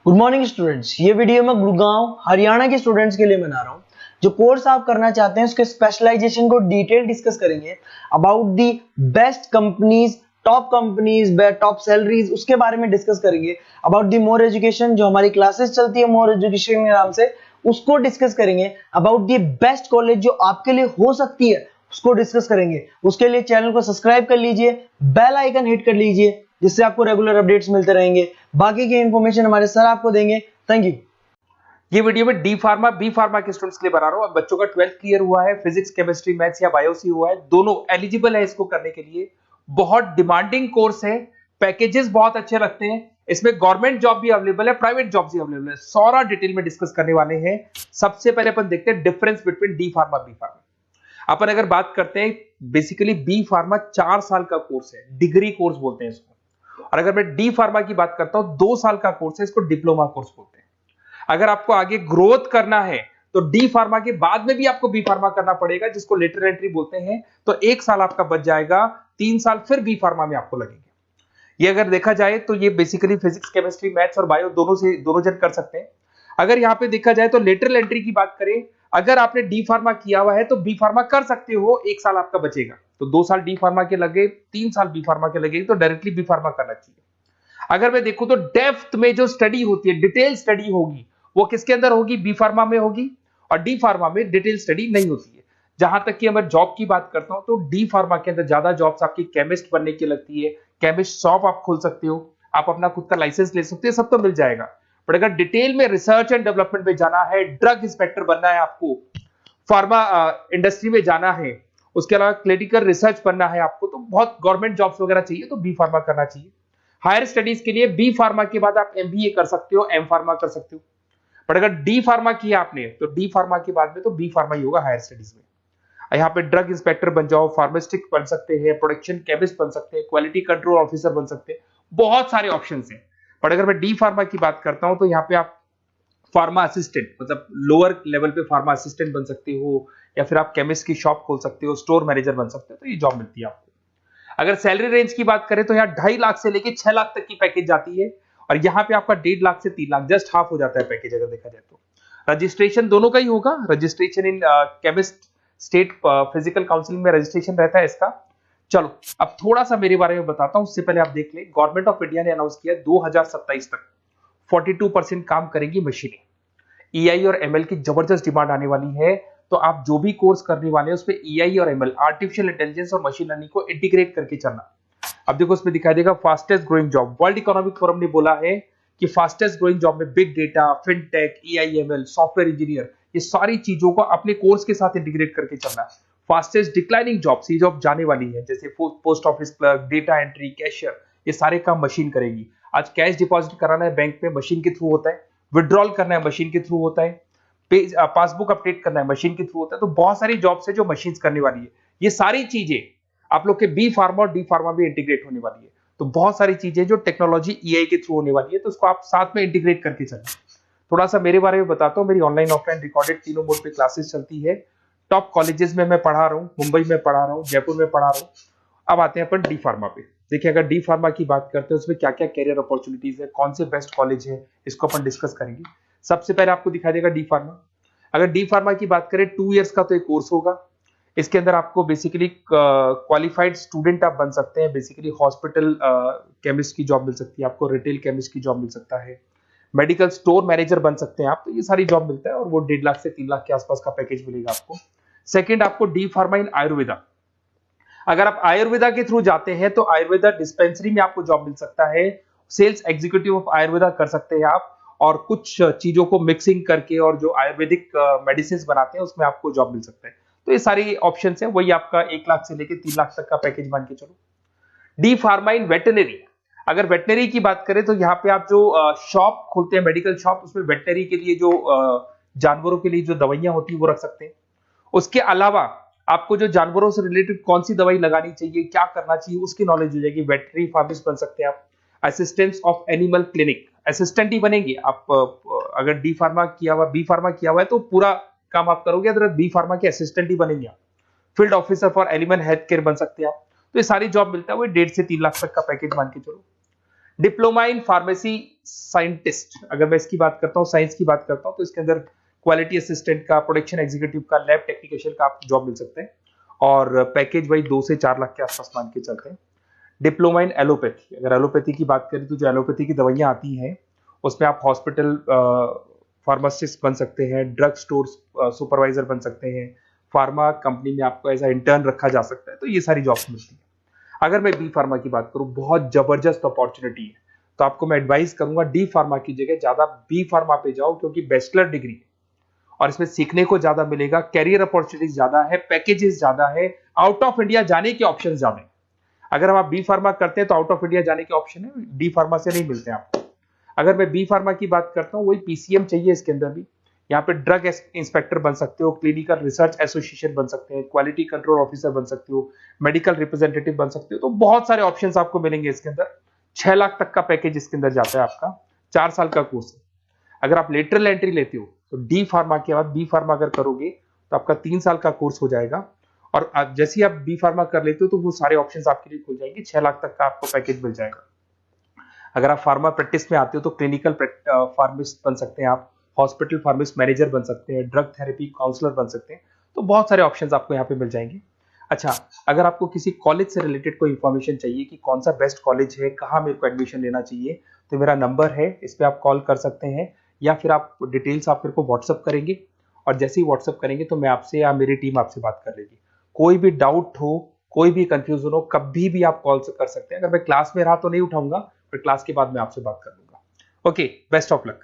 Good morning students. ये video मैं गुड़गांव हरियाणा के स्टूडेंट्स के लिए बना रहा हूँ। जो कोर्स आप करना चाहते हैं उसके स्पेशलाइजेशन को डिटेल डिस्कस करेंगे। About the best companies, top salaries, उसके बारे में डिस्कस करेंगे। अबाउट दी मोर एजुकेशन, जो हमारी क्लासेस चलती है मोर एजुकेशन के नाम से, उसको डिस्कस करेंगे। अबाउट दी बेस्ट कॉलेज जो आपके लिए हो सकती है उसको डिस्कस करेंगे। उसके लिए चैनल को सब्सक्राइब कर लीजिए, बेल आइकन हिट कर लीजिए, जिससे आपको रेगुलर अपडेट्स मिलते रहेंगे। बाकी की इंफॉर्मेशन हमारे सर आपको देंगे। Thank you. ये वीडियो में डी फार्मा बी फार्मा के स्टूडेंट्स के लिए बना रहा हूं। अब बच्चों का 12th क्लियर हुआ है, फिजिक्स केमिस्ट्री मैथ्स या बायो सी हुआ है, दोनों एलिजिबल है इसको करने के लिए। बहुत डिमांडिंग कोर्स है, पैकेजेस बहुत अच्छे रखते हैं। इसमें गवर्नमेंट जॉब भी अवेलेबल है, प्राइवेट जॉब भी अवेलेबल है। सारा डिटेल में डिस्कस करने वाले हैं। सबसे पहले अपन देखते हैं difference between D pharma B pharma. अपन अगर बात करते हैं, बेसिकली बी फार्मा 4 साल का कोर्स है, डिग्री कोर्स बोलते हैं इसको। और अगर मैं डी फार्मा की बात करता हूं, 2 साल का कोर्स है, इसको डिप्लोमा कोर्स बोलते हैं। अगर आपको आगे ग्रोथ करना है तो डी फार्मा के बाद में भी आपको बी फार्मा करना पड़ेगा, जिसको लेटर एंट्री बोलते हैं। तो 1 साल आपका बच जाएगा, 3 साल फिर बी फार्मा में आपको लगेंगे। ये अगर देखा जाए तो ये बेसिकली फिजिक्स केमिस्ट्री मैथ्स और बायो दोनों जन कर सकते हैं। अगर यहां पे देखा जाए तो लेटरल एंट्री की बात करें, अगर आपने डी फार्मा किया हुआ है तो बी फार्मा कर सकते हो, 1 साल आपका बचेगा। तो 2 साल डी फार्मा के लगे, 3 साल बी फार्मा के लगे, तो डायरेक्टली बी फार्मा करना चाहिए। अगर मैं देखूं तो डेप्थ में जो स्टडी होती है, डिटेल स्टडी होगी, वो किसके अंदर होगी? बी फार्मा में होगी। और डी फार्मा में डिटेल स्टडी नहीं होती है। जहां तक कि मैं जॉब की बात करता हूं तो डी फार्मा के अंदर ज्यादा जॉब्स आपकी केमिस्ट बनने की लगती है। केमिस्ट शॉप आप खोल सकते हो, आप अपना खुद का लाइसेंस ले सकते हो, सब तो मिल जाएगा। पर अगर डिटेल में रिसर्च एंड डेवलपमेंट में जाना है, ड्रग इंस्पेक्टर बनना है आपको, फार्मा इंडस्ट्री में जाना है, उसके अलावा क्लिनिकल रिसर्च बनना है आपको, तो बहुत गवर्नमेंट जॉब्स वगैरह चाहिए, तो बी फार्मा करना चाहिए। हायर स्टडीज के लिए बी फार्मा के बाद आप एमबीए कर सकते हो, एम फार्मा कर सकते हो। पर अगर डी फार्मा किया आपने तो डी फार्मा के बाद में तो बी फार्मा ही होगा हायर स्टडीज में। यहाँ पे ड्रग इंस्पेक्टर बन जाओ, फार्मास्टिक बन सकते हैं, प्रोडक्शन केमिस्ट बन सकते हैं, क्वालिटी कंट्रोल ऑफिसर बन सकते हैं, बहुत सारे ऑप्शंस हैं। पर अगर मैं डी फार्मा की बात करता हूं तो यहाँ पे आप फार्मा असिस्टेंट, मतलब लोअर लेवल पे फार्मा असिस्टेंट बन सकते हो, या फिर आप केमिस्ट की शॉप खोल सकते हो, स्टोर मैनेजर बन सकते हो, तो ये जॉब मिलती है आपको। अगर सैलरी रेंज की बात करें तो यहाँ 2.5 लाख से लेके 6 लाख तक की पैकेज जाती है। और यहाँ पे आपका 1.5 लाख से 3 लाख, जस्ट हाफ हो जाता है पैकेज अगर देखा जाए तो। रजिस्ट्रेशन दोनों का ही होगा। Registration in chemist state physical counselling में रजिस्ट्रेशन रहता है इसका। चलो अब थोड़ा सा मेरे बारे में बताता हूं, उससे पहले आप देख लें। गवर्नमेंट ऑफ इंडिया ने अनाउंस किया 2027 तक 42% काम करेंगी मशीनें। ईआई और एमएल की जबरदस्त डिमांड आने वाली है। तो आप जो भी कोर्स करने वाले हैं उसपे ईआई और एमएल, आर्टिफिशियल इंटेलिजेंस और मशीन लर्निंग को इंटीग्रेट करके चलना। अब देखो उसमें दिखाई देगा fastest growing job. World economic forum ने बोला है कि फास्टेस्ट ग्रोइंग जॉब में big data, fintech, EI, ML, software engineer, ये सारी चीजों को अपने कोर्स के साथ इंटीग्रेट करके चलना। फास्टेस्ट डिक्लाइनिंग जॉब्स, ये जॉब जाने वाली है, जैसे post office clerk, data entry, cashier, ये सारे काम मशीन करेगी। आज कैश डिपॉजिट कराना है बैंक में, मशीन के थ्रू होता है। विड्रॉल करना है, मशीन के थ्रू होता है। पासबुक अपडेट करना है, मशीन के थ्रू होता है। तो बहुत सारी जॉब्स है जो मशीन करने वाली है। ये सारी चीजें आप लोग के बी फार्मा और डी फार्मा भी इंटीग्रेट होने वाली है। तो बहुत सारी चीजें जो टेक्नोलॉजी ईआई के थ्रू होने वाली है, तो उसको आप साथ में इंटीग्रेट करके चलें। थोड़ा सा मेरे बारे में बताता हूँ। मेरी ऑनलाइन ऑफलाइन रिकॉर्डेड तीनों मोड पे क्लासेस चलती है। टॉप कॉलेजेस में मैं पढ़ा रहा हूँ, मुंबई में पढ़ा रहा हूँ, जयपुर में पढ़ा रहा हूँ। अब आते हैं अपन डी फार्मा पे। देखिए अगर डी फार्मा की बात करते हैं उसमें क्या क्या कैरियर अपॉर्चुनिटीज है, कौन से बेस्ट कॉलेज है, इसको अपन डिस्कस करेंगे। सबसे पहले आपको दिखाई देगा डी फार्मा। अगर डी फार्मा की बात करें 2 इयर्स का तो एक कोर्स होगा। इसके अंदर आपको बेसिकली क्वालिफाइड स्टूडेंट आप बन सकते हैं। बेसिकली हॉस्पिटल केमिस्ट की जॉब मिल सकती है आपको, रिटेल केमिस्ट की जॉब मिल सकता है, मेडिकल स्टोर मैनेजर बन सकते हैं आप। तो ये सारी जॉब मिलता है और वो 1.5 लाख से 3 लाख के आसपास का पैकेज मिलेगा आपको। सेकंड, आपको डी फार्मा इन आयुर्वेदा। अगर आप आयुर्वेदा के थ्रू जाते हैं तो आयुर्वेदा डिस्पेंसरी में आपको जॉब मिल सकता है। सेल्स एग्जीक्यूटिव ऑफ आयुर्वेदा कर सकते हैं आप, और कुछ चीजों को मिक्सिंग करके और जो आयुर्वेदिक मेडिसिन बनाते हैं उसमें आपको जॉब मिल सकता है। तो ये सारी ऑप्शंस है, वही आपका 1 लाख से लेके 3 लाख तक का पैकेज मान के चलो। डी फार्मा इन वेटनरी। अगर वेटनरी की बात करें तो यहाँ पे आप जो शॉप खोलते हैं, मेडिकल शॉप, उसमें वेटनरी के लिए जो जानवरों के लिए जो दवाइयां होती है वो रख सकते हैं। उसके अलावा आपको जो जानवरों से रिलेटेड कौन सी दवाई लगानी चाहिए, क्या करना चाहिए, उसकी नॉलेज हो जाएगी। वेटनरी फार्मासिस्ट बन सकते हैं आप। Assistants of animal clinic, assistant ही बनेंगे आप। अगर डी फार्मा किया हुआ, बी फार्मा किया हुआ है तो पूरा काम आप करोगे, अगर बी फार्मा के असिस्टेंट ही बनेंगे आप। Field officer for animal health care बन सकते हैं आप। तो ये सारी जॉब मिलता है, वो 1.5 से 3 लाख तक का पैकेज मान के चलो। डिप्लोमा इन फार्मेसी साइंटिस्ट, अगर मैं इसकी बात करता हूँ, साइंस की बात करता हूँ, तो इसके अंदर क्वालिटी असिस्टेंट का, प्रोडक्शन एग्जीक्यूटिव का, लैब टेक्निशियन का आप जॉब मिल सकते हैं और पैकेज वही 2 से 4 लाख के आसपास मान के चलते हैं। डिप्लोमा इन एलोपैथी, अगर एलोपैथी की बात करें तो जो एलोपैथी की दवाइयां आती हैं उसमें आप हॉस्पिटल फार्मासिस्ट बन सकते हैं, ड्रग स्टोर सुपरवाइजर बन सकते हैं, फार्मा कंपनी में आपको एज इंटर्न रखा जा सकता है, तो ये सारी जॉब्स मिलती है। अगर मैं बी फार्मा की बात करूं, बहुत जबरदस्त अपॉर्चुनिटी है, तो आपको मैं एडवाइस करूंगा डी फार्मा की जगह ज्यादा बी फार्मा पे जाओ, क्योंकि बैचलर डिग्री है और इसमें सीखने को ज्यादा मिलेगा, कैरियर अपॉर्चुनिटीज ज्यादा है, पैकेजेस ज्यादा है, आउट ऑफ इंडिया जाने के ऑप्शन ज्यादा है। अगर हम आप बी फार्मा करते हैं तो आउट ऑफ इंडिया जाने के ऑप्शन है, डी फार्मा से नहीं मिलते आपको। अगर मैं बी फार्मा की बात करता हूँ, वही पीसीएम चाहिए इसके अंदर भी, यहाँ पे ड्रग इंस्पेक्टर बन सकते हो, क्लिनिकल रिसर्च एसोसिएशन बन सकते हैं, क्वालिटी कंट्रोल ऑफिसर बन सकते हो, मेडिकल रिप्रेजेंटेटिव बन सकते हो, तो बहुत सारे ऑप्शंस आपको मिलेंगे इसके अंदर। 6 लाख तक का पैकेज इसके अंदर जाता है आपका, 4 साल का कोर्स है। अगर आप लेटरल एंट्री लेते हो तो डी फार्मा के बाद बी फार्मा अगर करोगे तो आपका 3 साल का कोर्स हो जाएगा, और जैसे ही आप बी फार्मा कर लेते हो तो वो सारे ऑप्शंस आपके लिए खुल जाएंगे, 6 लाख तक का आपको पैकेज मिल जाएगा। अगर आप फार्मा प्रैक्टिस में आते हो तो क्लिनिकल फार्मिस्ट बन सकते हैं आप, हॉस्पिटल फार्मिस्ट मैनेजर बन सकते हैं, ड्रग थेरेपी काउंसलर बन सकते हैं, तो बहुत सारे ऑप्शंस आपको यहाँ पे मिल जाएंगे। अच्छा, अगर आपको किसी कॉलेज से रिलेटेड कोई इन्फॉर्मेशन चाहिए कि कौन सा बेस्ट कॉलेज है, कहाँ मेरे को एडमिशन लेना चाहिए, तो मेरा नंबर है, इस पर आप कॉल कर सकते हैं, या फिर आप डिटेल्स आप मेरे को व्हाट्सअप करेंगे, और जैसे ही व्हाट्सअप करेंगे तो मैं आपसे या मेरी टीम आपसे बात कर लेगी। कोई भी डाउट हो, कोई भी कंफ्यूजन हो, कभी भी आप कॉल कर सकते हैं। अगर मैं क्लास में रहा तो नहीं उठाऊंगा, फिर क्लास के बाद मैं आपसे बात कर लूंगा। Okay, best of luck.